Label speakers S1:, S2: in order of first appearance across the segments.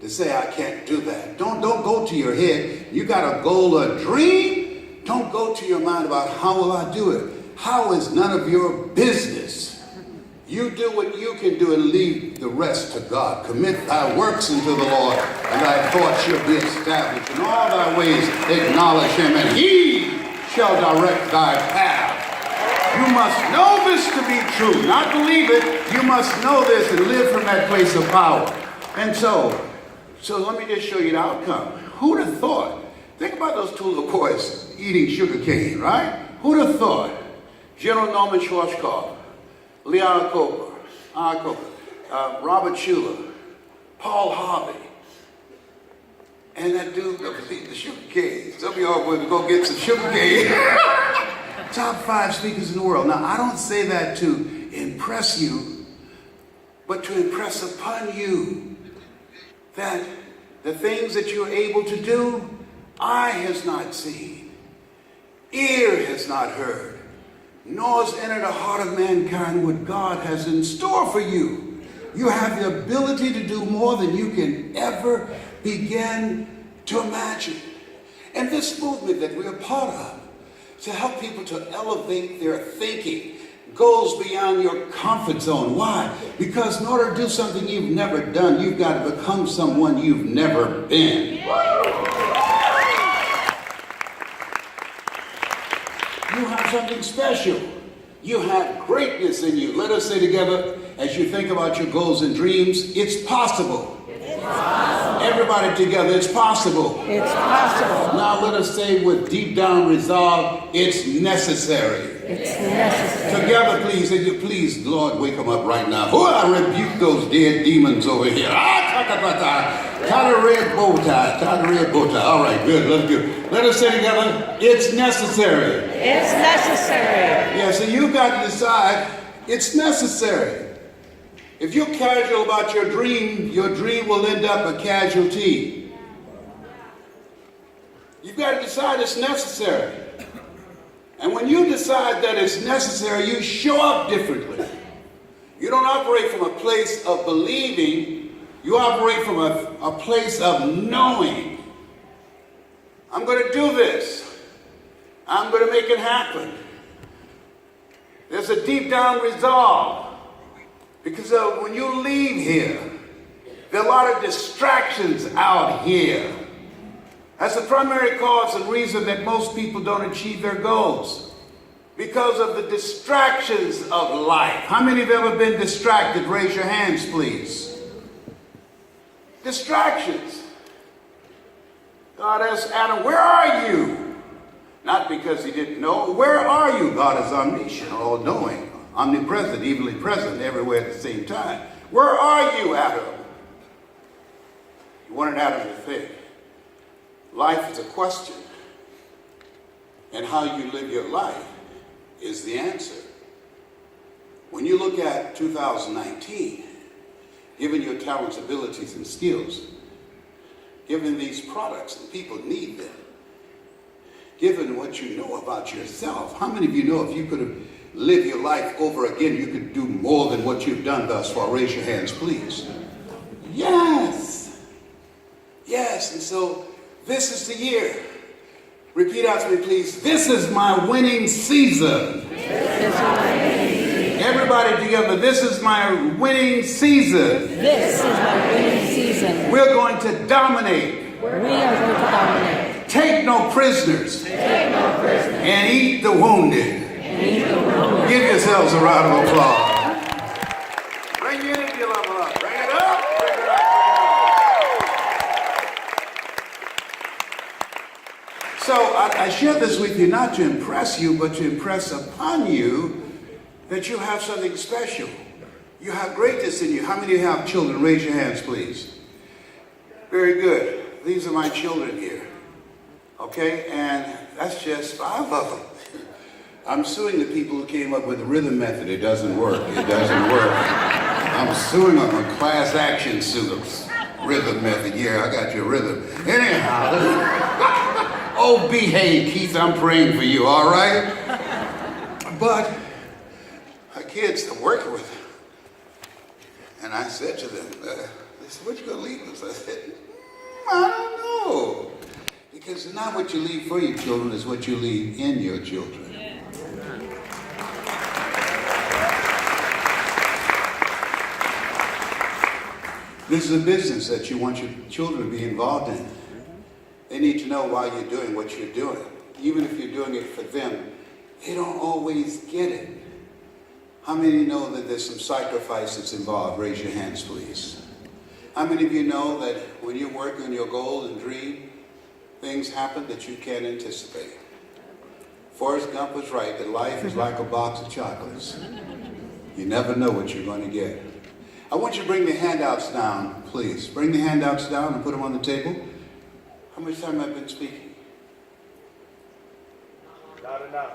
S1: to say, I can't do that. Don't go to your head. You got a goal or a dream. Don't go to your mind about how will I do it. How is none of your business. You do what you can do and leave the rest to God. Commit thy works unto the Lord, and thy thoughts shall be established. In all thy ways acknowledge him, and he shall direct thy path. You must know this to be true, not believe it. You must know this and live from that place of power. And so let me just show you the outcome. Who'd have thought? Think about those two little boys eating sugar cane, right? Who'd have thought? General Norman Schwarzkopf, Leon Cooper, Robert Schuller, Paul Harvey, and that dude that was eating the sugar cane. Some of y'all would go get some sugar cane. Top 5 speakers in the world. Now, I don't say that to impress you, but to impress upon you that the things that you're able to do, eye has not seen, ear has not heard, nor has entered the heart of mankind what God has in store for you. You have the ability to do more than you can ever begin to imagine. And this movement that we're a part of, to help people to elevate their thinking, goes beyond your comfort zone. Why? Because in order to do something you've never done, you've got to become someone you've never been. You have something special. You have greatness in you. Let us say together, as you think about your goals and dreams, it's possible. It's possible. Everybody together, it's possible. It's possible. Now let us say with deep down resolve, it's necessary. It's necessary. Together, please, and you please, Lord, wake them up right now. Oh, I rebuke those dead demons over here. Tie the red bow tie. Tie the red bow tie. All right, good. Let's do it. Let us say together, it's necessary. It's necessary. Yeah, so you got to decide it's necessary. If you're casual about your dream will end up a casualty. You've got to decide it's necessary. And when you decide that it's necessary, you show up differently. You don't operate from a place of believing, you operate from a place of knowing. I'm going to do this. I'm going to make it happen. There's a deep down resolve. Because when you leave here, there are a lot of distractions out here. That's the primary cause and reason that most people don't achieve their goals. Because of the distractions of life. How many have ever been distracted? Raise your hands, please. Distractions. God asked Adam, where are you? Not because he didn't know. Where are you? God is omniscient, all-knowing, omnipresent, evenly present, everywhere at the same time. Where are you, Adam? You wanted Adam to think. Life is a question, and how you live your life is the answer. When you look at 2019, given your talents, abilities, and skills, given these products and people need them, given what you know about yourself, how many of you know if you could have lived your life over again, you could do more than what you've done thus far? Raise your hands, please. Yes. Yes, and so this is the year. Repeat out to me, please. This is my winning season. This is my winning season. Everybody together, this is my winning season. This is my winning season. We're going to dominate. We are going to dominate. Take no prisoners. Take no prisoners. And eat the wounded. And eat the wounded. Give yourselves a round of applause. Bring your energy level up. Bring it up. Bring it up. So I share this with you not to impress you, but to impress upon you that you have something special. You have greatness in you. How many of you have children? Raise your hands, please. Very good. These are my children here. Okay, and that's just 5 of them. I'm suing the people who came up with the rhythm method. It doesn't work. It doesn't work. I'm suing them a class action suit. Rhythm method. Yeah, I got your rhythm. Anyhow, oh, behave, Keith. I'm praying for you, all right? But the kids I'm working with, and I said to them, They said, what you going to leave us? I said, I don't know. Because it's not what you leave for your children, it's what you leave in your children. This is a business that you want your children to be involved in. They need to know why you're doing what you're doing. Even if you're doing it for them, they don't always get it. How many know that there's some sacrifice that's involved? Raise your hands, please. How many of you know that when you're working on your goal and dream, things happen that you can't anticipate? Forrest Gump was right, that life is like a box of chocolates. You never know what you're going to get. I want you to bring the handouts down, please. Bring the handouts down and put them on the table. How much time have I been speaking?
S2: Not enough.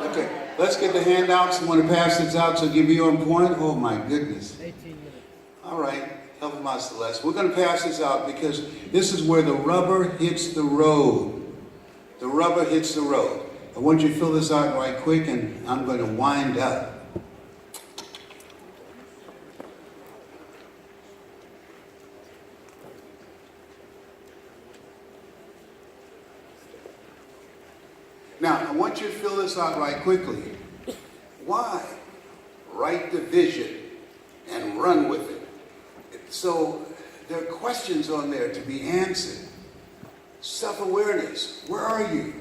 S1: Okay, let's get the handouts. I want to pass this out, so give you on point. Oh my goodness.
S2: 18 minutes.
S1: All right, help them out, Celeste. We're going to pass this out because this is where the rubber hits the road. The rubber hits the road. I want you to fill this out right quick, and I'm going to wind up. Now, I want you to fill this out right quickly. Why? Write the vision and run with it. So there are questions on there to be answered. Self-awareness. Where are you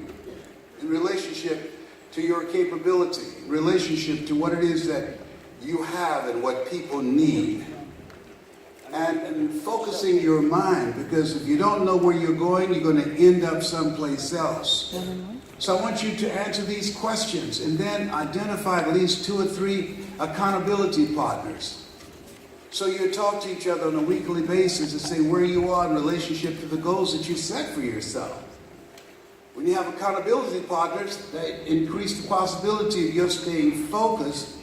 S1: in relationship to your capability, in relationship to what it is that you have and what people need? And focusing your mind, because if you don't know where you're going to end up someplace else. So I want you to answer these questions and then identify at least 2 or 3 accountability partners. So you talk to each other on a weekly basis and say where you are in relationship to the goals that you set for yourself. When you have accountability partners, that increase the possibility of you staying focused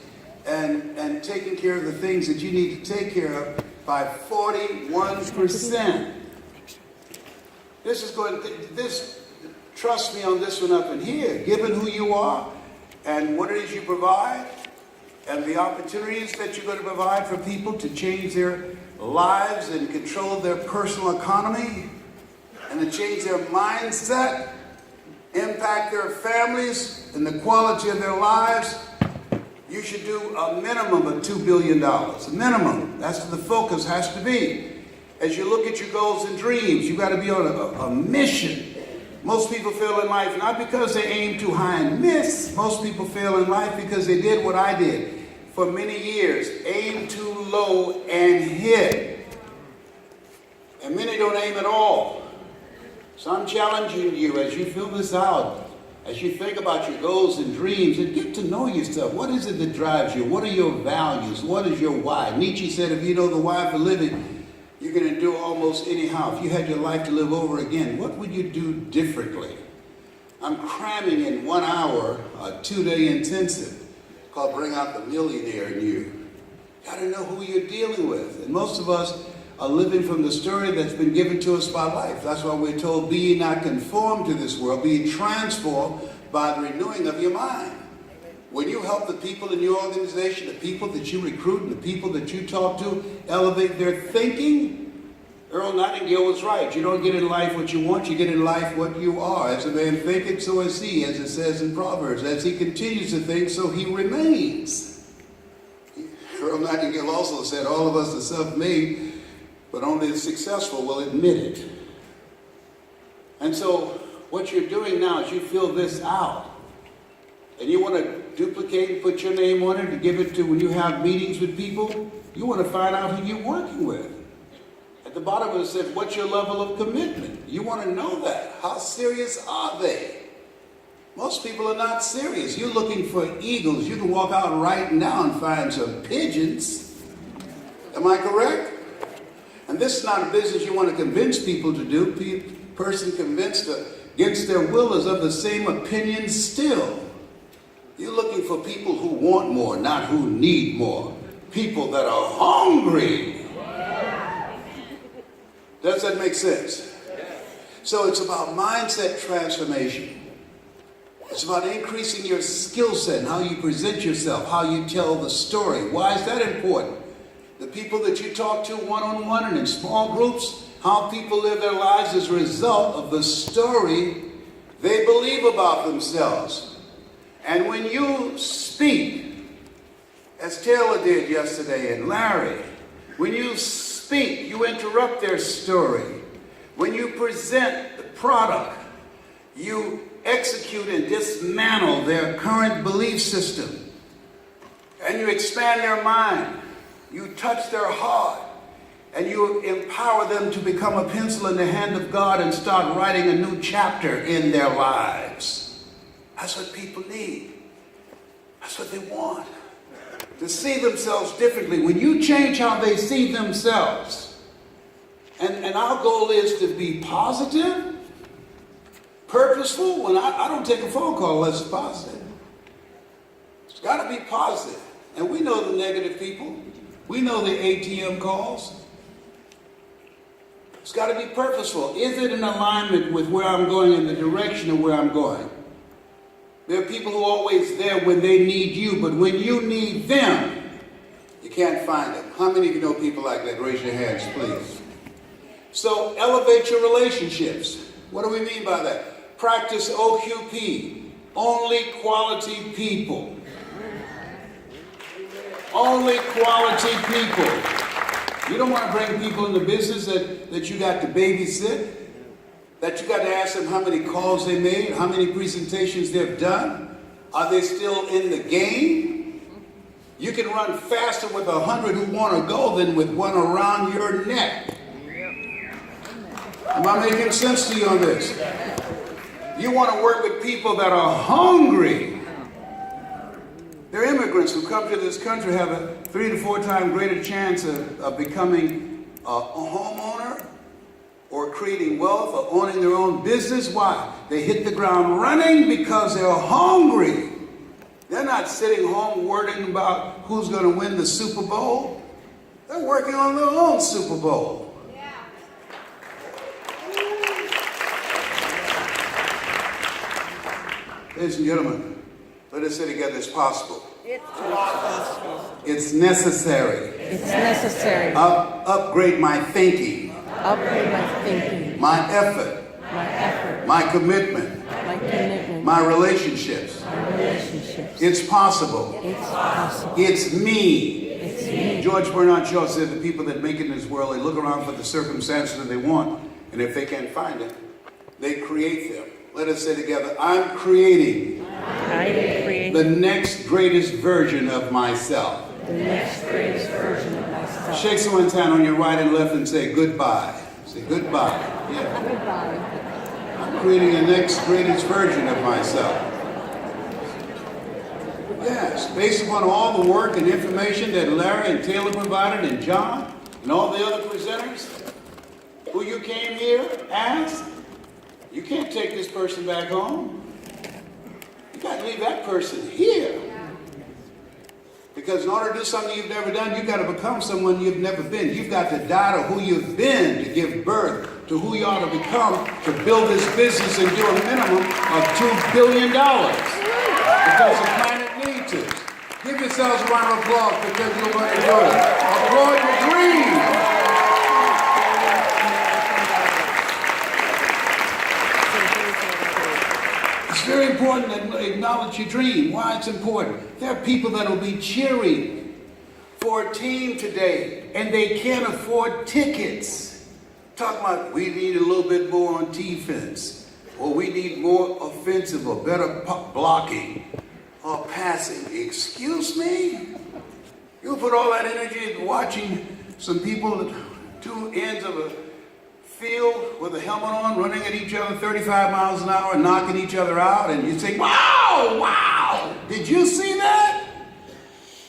S1: and taking care of the things that you need to take care of by 41%. Trust me on this one up in here. Given who you are and what it is you provide and the opportunities that you're going to provide for people to change their lives and control their personal economy and to change their mindset, impact their families and the quality of their lives, you should do a minimum of $2 billion. A minimum. That's what the focus has to be. As you look at your goals and dreams, you've got to be on a mission. Most people fail in life not because they aim too high and miss. Most people fail in life because they did what I did for many years. Aim too low and hit. And many don't aim at all. So I'm challenging you as you fill this out, as you think about your goals and dreams, and get to know yourself. What is it that drives you? What are your values? What is your why? Nietzsche said, if you know the why for living, you're going to do almost anyhow. If you had your life to live over again, what would you do differently? I'm cramming in 1 hour, a 2-day intensive called Bring Out the Millionaire in You. Got to know who you're dealing with. And most of us are living from the story that's been given to us by life. That's why we're told, be ye not conformed to this world, be ye transformed by the renewing of your mind. When you help the people in your organization, the people that you recruit and the people that you talk to elevate their thinking, Earl Nightingale was right. You don't get in life what you want, you get in life what you are. As a man thinketh, so is he, as it says in Proverbs. As he continues to think, so he remains. Earl Nightingale also said, all of us are self-made, but only the successful will admit it. And so what you're doing now is you fill this out. And you want to duplicate and put your name on it and give it to when you have meetings with people, you want to find out who you're working with. At the bottom of it says, what's your level of commitment? You want to know that. How serious are they? Most people are not serious. You're looking for eagles. You can walk out right now and find some pigeons. Am I correct? And this is not a business you want to convince people to do. Person convinced against their will is of the same opinion still. You're looking for people who want more, not who need more. People that are hungry. Does that make sense? So it's about mindset transformation. It's about increasing your skill set and how you present yourself, how you tell the story. Why is that important? The people that you talk to one-on-one and in small groups, how people live their lives as a result of the story they believe about themselves. And when you speak, as Taylor did yesterday and Larry, when you speak, you interrupt their story. When you present the product, you execute and dismantle their current belief system. And you expand their mind. You touch their heart. And you empower them to become a pencil in the hand of God and start writing a new chapter in their lives. That's what people need. That's what they want. To see themselves differently. When you change how they see themselves, and our goal is to be positive, purposeful. When I don't take a phone call unless it's positive. It's got to be positive. And we know the negative people. We know the ATM calls. It's got to be purposeful. Is it in alignment with where I'm going, in the direction of where I'm going? There are people who are always there when they need you, but when you need them, you can't find them. How many of you know people like that? Raise your hands, please. So elevate your relationships. What do we mean by that? Practice OQP, only quality people. Only quality people. You don't want to bring people in the business that you got to babysit, that you got to ask them how many calls they made, how many presentations they've done. Are they still in the game? You can run faster with 100 who want to go than with one around your neck. Am I making sense to you on this? You want to work with people that are hungry. They're immigrants who come to this country, have a 3 to 4 times greater chance of becoming a homeowner or creating wealth or owning their own business. Why? They hit the ground running because they're hungry. They're not sitting home worrying about who's going to win the Super Bowl. They're working on their own Super Bowl. Yeah. Ladies and gentlemen, let us say together, it's possible.
S2: It's possible.
S1: It's necessary.
S2: It's necessary.
S1: Upgrade my thinking.
S2: Upgrade my thinking.
S1: My effort.
S2: My effort.
S1: My commitment.
S2: My commitment.
S1: My relationships.
S2: My relationships.
S1: It's possible.
S2: It's possible.
S1: It's me.
S2: It's me.
S1: George Bernard Shaw said the people that make it in this world, they look around for the circumstances that they want, and if they can't find it, they create them. Let us say together, I'm creating the next greatest version of myself.
S2: The next greatest version of myself.
S1: Shake someone's hand on your right and left and say goodbye. Say goodbye. Yeah.
S2: Goodbye.
S1: I'm creating the next greatest version of myself. Yes, based upon all the work and information that Larry and Taylor provided and John and all the other presenters who you came here as, you can't take this person back home. You got to leave that person here. Because in order to do something you've never done, you've got to become someone you've never been. You've got to die to who you've been to give birth to who you ought to become to build this business and do a minimum of $2 billion. Because the planet needs it. Give yourselves a round of applause because you're going to do it. Applaud your dreams. It's very important to acknowledge your dream. Why it's important? There are people that will be cheering for a team today, and they can't afford tickets. Talking about we need a little bit more on defense, or we need more offensive or better blocking or passing. Excuse me? You put all that energy into watching some people at two ends of a field with a helmet on, running at each other 35 miles an hour and knocking each other out, and you say, wow, wow, did you see that?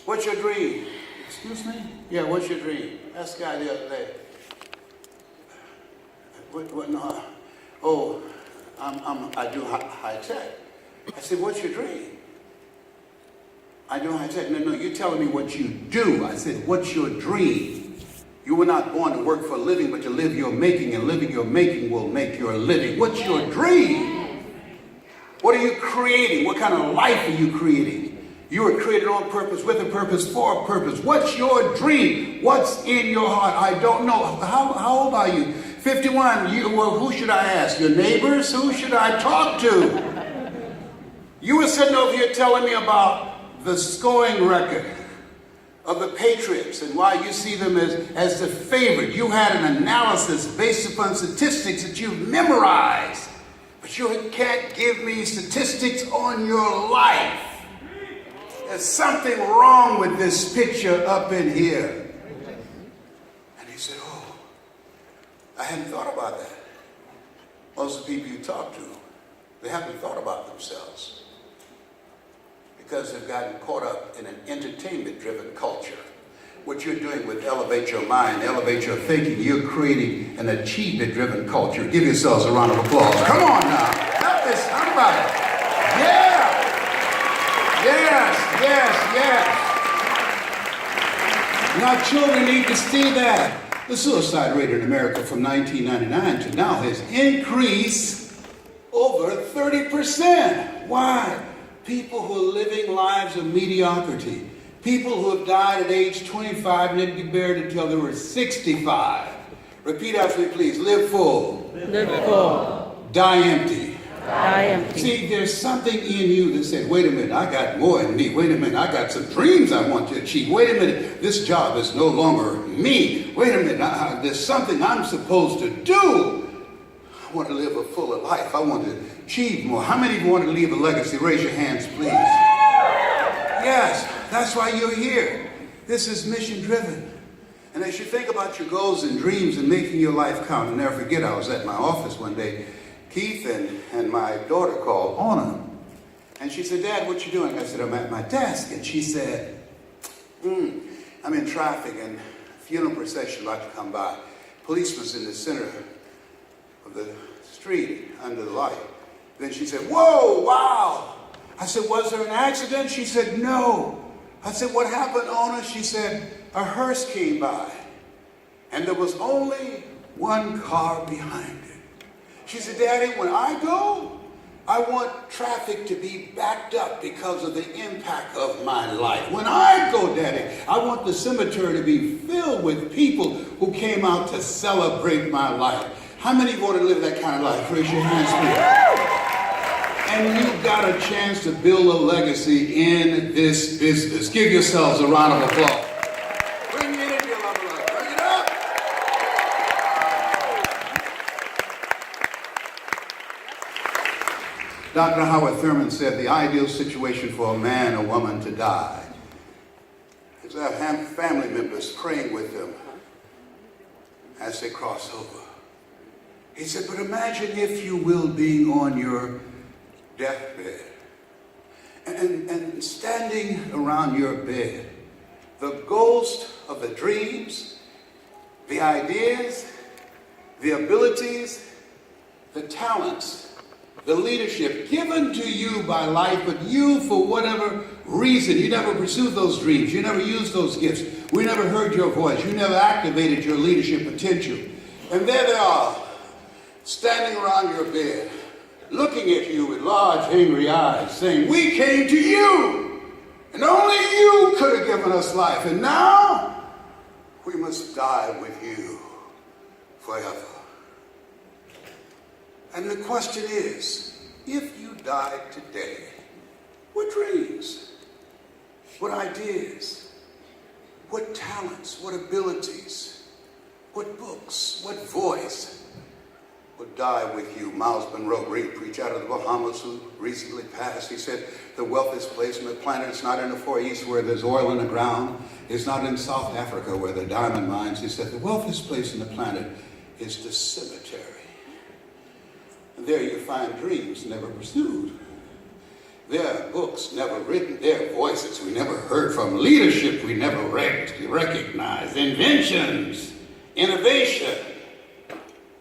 S1: What's your dream? Excuse me? Yeah, what's your dream? Asked the guy the other day. What, no, oh, I do high tech. I said, what's your dream? I do high tech. No, you're telling me what you do. I said, what's your dream? You were not born to work for a living, but to live your making, and living your making will make your living. What's your dream? What are you creating? What kind of life are you creating? You were created on purpose, with a purpose, for a purpose. What's your dream? What's in your heart? I don't know. How old are you? 51. Well, who should I ask? Your neighbors? Who should I talk to? You were sitting over here telling me about the scoring record of the Patriots and why you see them as the favorite. You had an analysis based upon statistics that you've memorized, but you can't give me statistics on your life. There's something wrong with this picture up in here. And he said, oh, I hadn't thought about that. Most of the people you talk to, they haven't thought about themselves because they've gotten caught up in an entertainment-driven culture. What you're doing with Elevate Your Mind, Elevate Your Thinking, you're creating an achievement-driven culture. Give yourselves a round of applause. Come on now. Help this. Talk about it. Yeah. Yes. Now children need to see that. The suicide rate in America from 1999 to now has increased over 30%. Why? People who are living lives of mediocrity. People who have died at age 25 and didn't get buried until they were 65. Repeat after me, please. Live full.
S2: Live full.
S1: Die empty.
S2: Die empty.
S1: See, there's something in you that said, wait a minute, I got more in me. Wait a minute, I got some dreams I want to achieve. Wait a minute, this job is no longer me. Wait a minute, there's something I'm supposed to do. I want to live a fuller life. I want to achieve more. How many of you want to leave a legacy? Raise your hands, please. Yes, that's why you're here. This is mission driven. And as you think about your goals and dreams and making your life count, I'll never forget, I was at my office one day. Keith and my daughter called Anna. And she said, Dad, what you doing? I said, I'm at my desk. And she said, I'm in traffic and funeral procession about to come by. Police was in the center of the street under the light. Then she said, whoa, wow. I said, was there an accident? She said, no. I said, what happened, Anna? She said, a hearse came by. And there was only one car behind it. She said, Daddy, when I go, I want traffic to be backed up because of the impact of my life. When I go, Daddy, I want the cemetery to be filled with people who came out to celebrate my life. How many want to live that kind of life? Raise your hands, please. And you got a chance to build a legacy in this business. Give yourselves a round of applause. Bring it in, your love life. Bring it up. Dr. Howard Thurman said the ideal situation for a man or woman to die is to have family members praying with them as they cross over. He said, but imagine, if you will, being on your deathbed and standing around your bed, the ghost of the dreams, the ideas, the abilities, the talents, the leadership given to you by life, but you, for whatever reason, you never pursued those dreams, you never used those gifts, we never heard your voice, you never activated your leadership potential. And there they are, standing around your bed, looking at you with large, angry eyes, saying, we came to you, and only you could have given us life, and now we must die with you forever. And the question is, if you died today, what dreams, what ideas, what talents, what abilities, what books, what voice would die with you? Miles Monroe, great preacher out of the Bahamas who recently passed, he said, the wealthiest place on the planet is not in the Far East where there's oil in the ground. It's not in South Africa where there are diamond mines. He said, the wealthiest place on the planet is the cemetery. And there you find dreams never pursued. There are books never written. There are voices we never heard from. Leadership we never recognized. Inventions, innovation.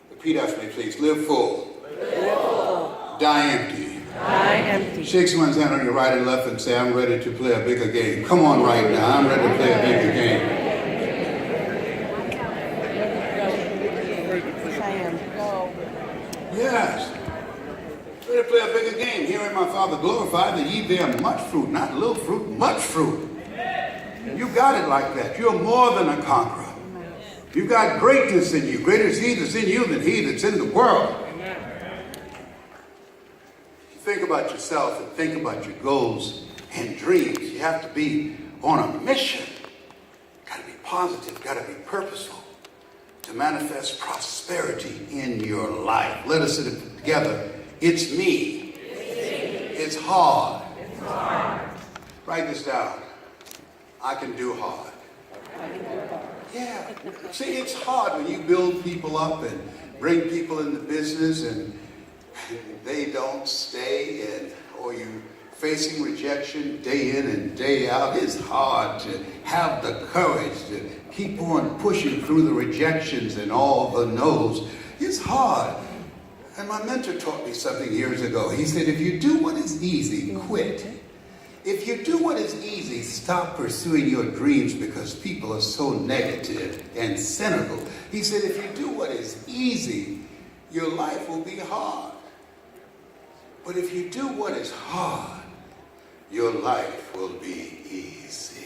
S1: Repeat after me, please. Live full.
S2: Live full.
S1: Die empty.
S2: Die empty. Shake
S1: Shake someone's hand on your right and left and say, I'm ready to play a bigger game. Come on right now. I'm ready to play a bigger game. Yes. Ready to play a bigger game. Hearing my Father glorified that ye bear much fruit, not little fruit, much fruit. You got it like that. You're more than a conqueror. You got greatness in you. Greater is he that's in you than he that's in the world. Think about yourself and think about your goals and dreams. You have to be on a mission. Got to be positive, got to be purposeful to manifest prosperity in your life. Let us say it together. It's me. It's hard. Write this down. I can do hard. Yeah. See, it's hard when you build people up and bring people into business and they don't stay, or you facing rejection day in and day out. It's hard to have the courage to keep on pushing through the rejections and all the no's. It's hard. And my mentor taught me something years ago. He said, if you do what is easy, quit. If you do what is easy, stop pursuing your dreams because people are so negative and cynical. He said, if you do what is easy, your life will be hard. But if you do what is hard, your life will be easy.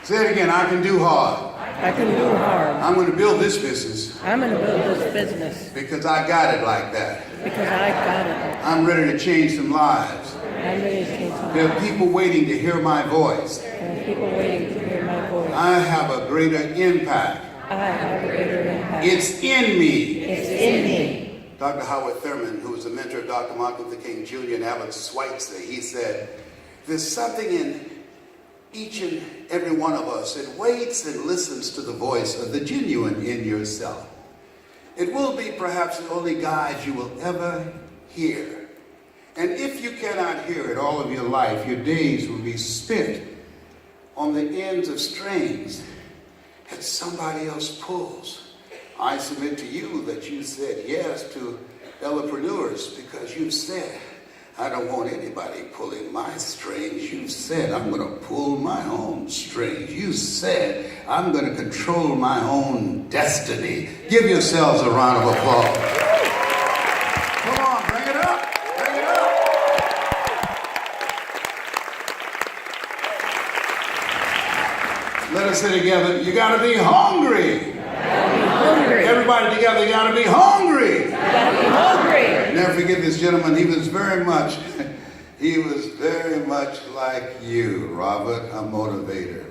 S1: Say it again. I can do hard.
S2: I can do hard.
S1: I'm going to build this business.
S2: I'm going to build this business
S1: Because I got it like that.
S2: because I got it.
S1: I'm ready to change some lives.
S2: I'm ready to change some
S1: There
S2: lives.
S1: are people waiting to hear my voice.
S2: There are people waiting to hear my voice.
S1: I have a greater impact.
S2: I have a greater impact.
S1: It's in me.
S2: It's in me.
S1: Dr. Howard Thurman, who was a mentor of Dr. Martin Luther King Jr. and Albert Schweitzer, he said, there's something in each and every one of us that waits and listens to the voice of the genuine in yourself. It will be perhaps the only guide you will ever hear. And if you cannot hear it all of your life, your days will be spent on the ends of strings that somebody else pulls. I submit to you that you said yes to Elapreneurs because you said, I don't want anybody pulling my strings. You said, I'm going to pull my own strings. You said, I'm going to control my own destiny. Give yourselves a round of applause. Come on, bring it up. Bring it up. Let us say together, you got to be hungry.
S2: Hungry.
S1: Everybody together, you got to be hungry.
S2: You gotta be hungry.
S1: Never forget this gentleman. He was very much like you, Robert, a motivator.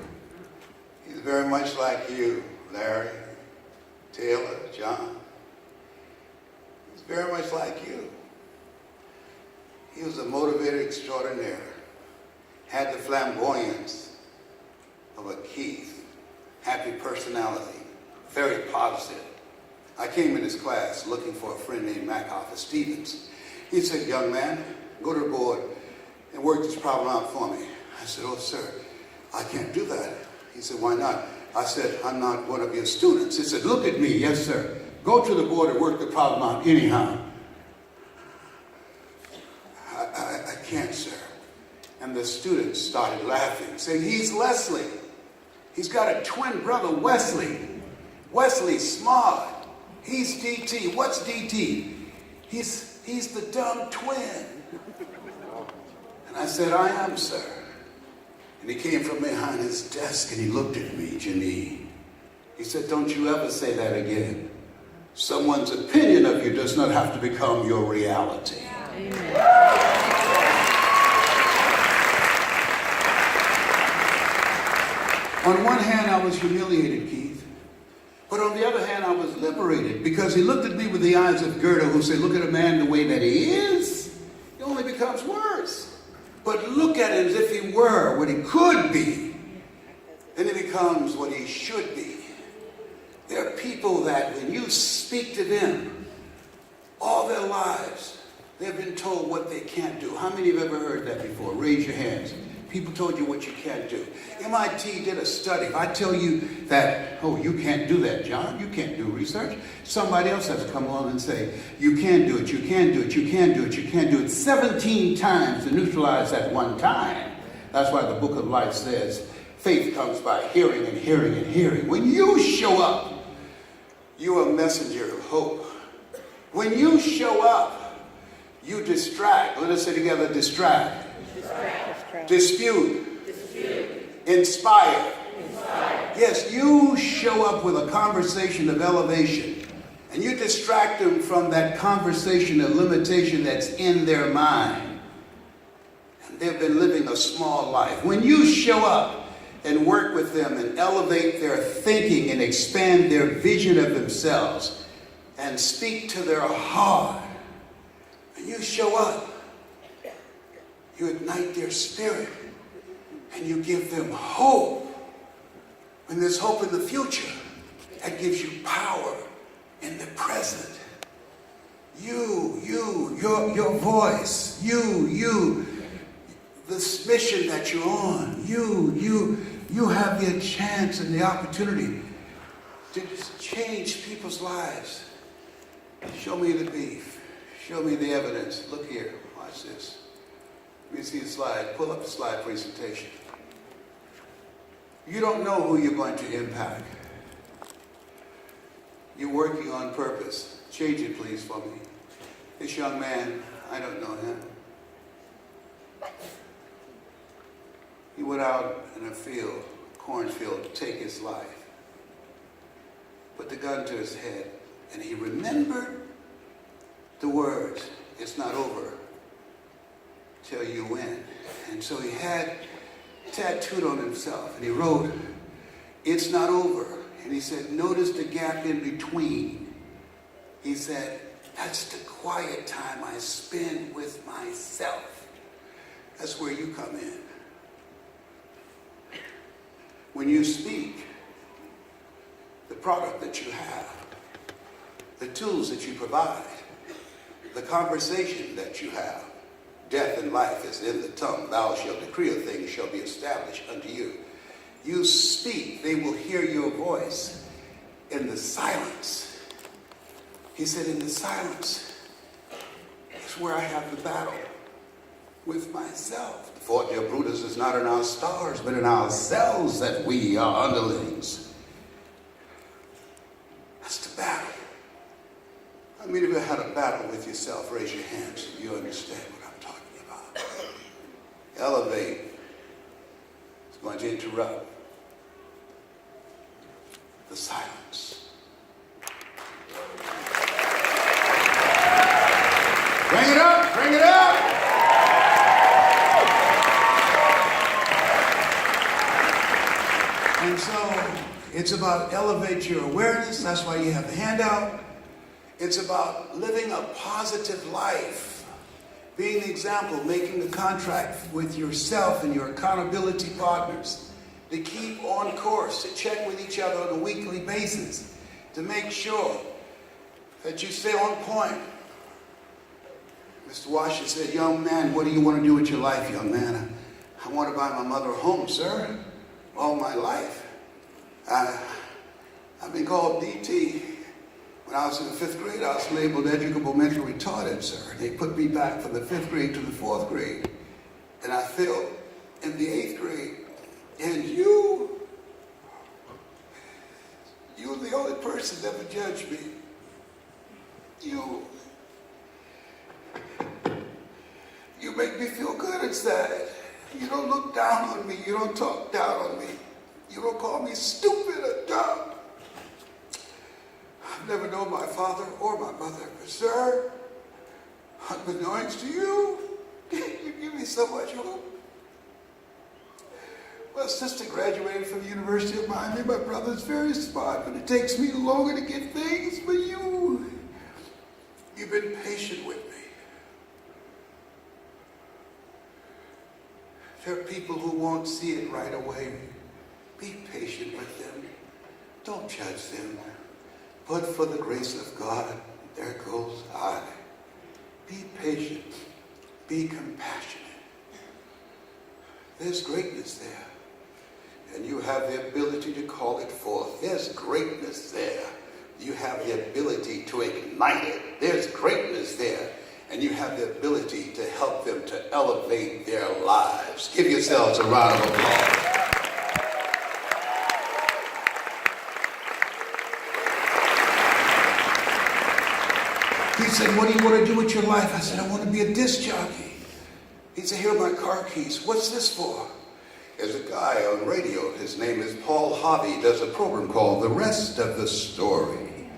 S1: He's very much like you, Larry, Taylor, John. He's very much like you. He was a motivator extraordinaire. Had the flamboyance of a Keith. Happy personality. Very positive. I came in his class looking for a friend named Macarthur Stevens. He said, young man, go to the board and work this problem out for me. I said, oh, sir, I can't do that. He said, why not? I said, I'm not one of your students. He said, look at me. Yes, sir. Go to the board and work the problem out anyhow. I can't, sir. And the students started laughing, saying, he's Leslie. He's got a twin brother, Wesley. Wesley's smart. He's DT. What's DT? He's the dumb twin. And I said, I am, sir. And he came from behind his desk and he looked at me, Janine. He said, don't you ever say that again. Someone's opinion of you does not have to become your reality.
S2: Amen.
S1: On one hand, I was humiliated, Keith. But on the other hand, I was liberated because he looked at me with the eyes of Goethe who said, look at a man the way that he is, it only becomes worse. But look at him as if he were what he could be. Then he becomes what he should be. There are people that when you speak to them, all their lives, they've been told what they can't do. How many have ever heard that before? Raise your hands. People told you what you can't do. MIT did a study. If I tell you that, oh, you can't do that, John, you can't do research, somebody else has to come along and say, you can do it, you can do it, you can do it, you can do it 17 times to neutralize that one time. That's why the book of life says, Faith comes by hearing and hearing and hearing. When you show up, you're a messenger of hope. When you show up, you distract. Let us say together, distract. Dispute. Inspire. Yes, you show up with a conversation of elevation. And you distract them from that conversation of limitation that's in their mind. And they've been living a small life. When you show up and work with them and elevate their thinking and expand their vision of themselves and speak to their heart, when you show up, you ignite their spirit and you give them hope. When there's hope in the future, that gives you power in the present. Your voice, this mission that you're on, you have the chance and the opportunity to just change people's lives. Show me the beef. Show me the evidence. Look here. Watch this. Let me see the slide. Pull up the slide presentation. You don't know who you're going to impact. You're working on purpose. Change it, please, for me. This young man, I don't know him. He went out in a field, cornfield, to take his life. Put the gun to his head, and he remembered the words, "It's not over till you win." And so he had tattooed on himself, and he wrote, "It's not over." And he said, notice the gap in between. He said, that's the quiet time I spend with myself. That's where you come in. When you speak, the product that you have, the tools that you provide, the conversation that you have, death and life is in the tongue. Thou shalt decree a thing, shall be established unto you. You speak, they will hear your voice in the silence. He said, in the silence is where I have the battle with myself. The fault, dear Brutus, is not in our stars, but in ourselves that we are underlings. That's the battle. How many of you had a battle with yourself? Raise your hands so you understand what I'm talking about. Elevate. It's going to interrupt the silence. Bring it up, bring it up. And so it's about elevate your awareness. That's why you have the handout. It's about living a positive life, being the example, making the contract with yourself and your accountability partners, to keep on course, to check with each other on a weekly basis, to make sure that you stay on point. Mr. Washington said, young man, what do you want to do with your life, young man? I want to buy my mother a home, sir, all my life. I've been called DT. When I was in the 5th grade, I was labeled educable mentally retarded, sir. They put me back from the 5th grade to the 4th grade. And I failed in the 8th grade. And you're the only person that ever judged me. You make me feel good inside. You don't look down on me. You don't talk down on me. You don't call me stupid or dumb. I've never known my father or my mother, but sir, unbeknownst to you, you give me so much hope. My sister graduated from the University of Miami. My brother's very smart, but it takes me longer to get things. But you've been patient with me. There are people who won't see it right away. Be patient with them. Don't judge them. But for the grace of God, there goes I. Be patient. Be compassionate. There's greatness there. And you have the ability to call it forth. There's greatness there. You have the ability to ignite it. There's greatness there. And you have the ability to help them to elevate their lives. Give yourselves a round of applause. He said, what do you want to do with your life? I said, I want to be a disc jockey. He said, here are my car keys. What's this for? There's a guy on radio. His name is Paul Hobby. He does a program called The Rest of the Story.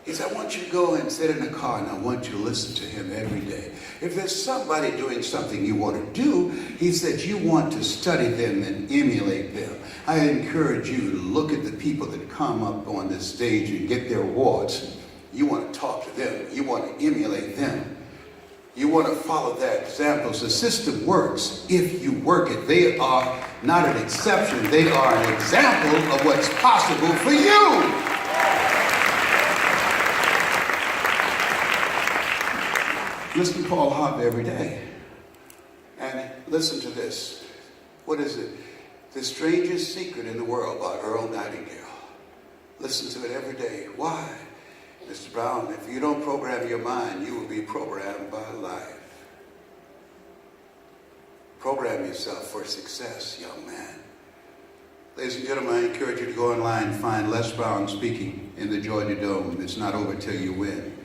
S1: He said, I want you to go and sit in a car and I want you to listen to him every day. If there's somebody doing something you want to do, he said, you want to study them and emulate them. I encourage you to look at the people that come up on this stage and get their awards. You want to talk to them. You want to emulate them. You want to follow their examples. The system works if you work it. They are not an exception. They are an example of what's possible for you. Listen to Paul Hobby every day. And listen to this. What is it? The strangest secret in the world by Earl Nightingale. Listen to it every day. Why? Mr. Brown, if you don't program your mind, you will be programmed by life. Program yourself for success, young man. Ladies and gentlemen, I encourage you to go online and find Les Brown speaking in the Georgia Dome. It's not over till you win.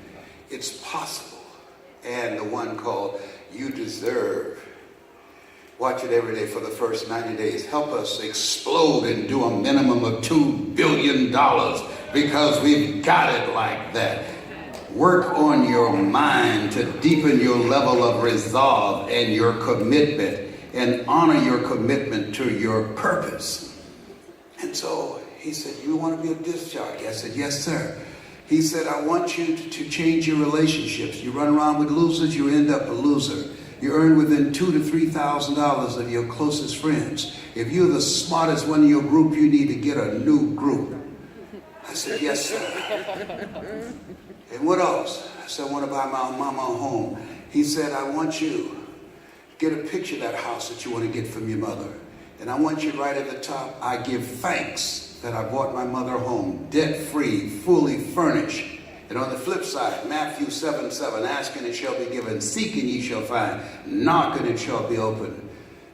S1: It's possible. And the one called You Deserve. Watch it every day for the first 90 days. Help us explode and do a minimum of $2 billion because we've got it like that. Work on your mind to deepen your level of resolve and your commitment and honor your commitment to your purpose. And so he said, you want to be a disc jockey? I said, yes, sir. He said, I want you to change your relationships. You run around with losers, you end up a loser. You earn within $2,000 to $3,000 of your closest friends. If you're the smartest one in your group, you need to get a new group. I said, yes, sir. And what else? I said, I want to buy my mama a home. He said, I want you to get a picture of that house that you want to get from your mother. And I want you right at the top, I give thanks that I bought my mother a home, debt-free, fully furnished. And on the flip side, Matthew 7:7, ask and it shall be given, seek and ye shall find, knock and it shall be opened.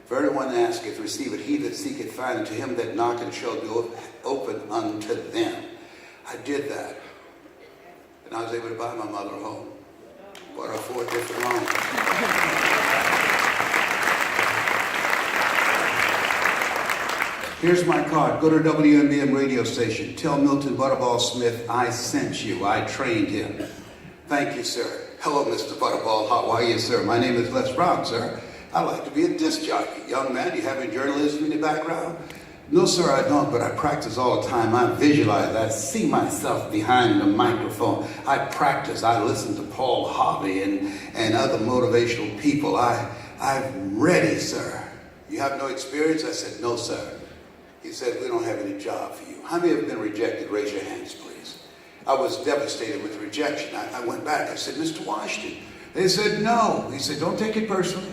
S1: For everyone that asketh, receive it. He that seeketh, findeth. To him that knocketh shall be open unto them. I did that. And I was able to buy my mother a home. Bought her 4 different homes. Here's my card. Go to WNBM radio station. Tell Milton Butterball Smith I sent you. I trained him. Thank you, sir. Hello, Mr. Butterball. How are you, sir? My name is Les Brown, sir. I like to be a disc jockey. Young man, you have any journalism in your background? No, sir, I don't, but I practice all the time. I visualize. I see myself behind the microphone. I practice. I listen to Paul Hobby and other motivational people. I'm ready, sir. You have no experience? I said, no, sir. He said, we don't have any job for you. How many have been rejected? Raise your hands, please. I was devastated with rejection. I went back. I said, Mr. Washington. They said, no. He said, don't take it personally.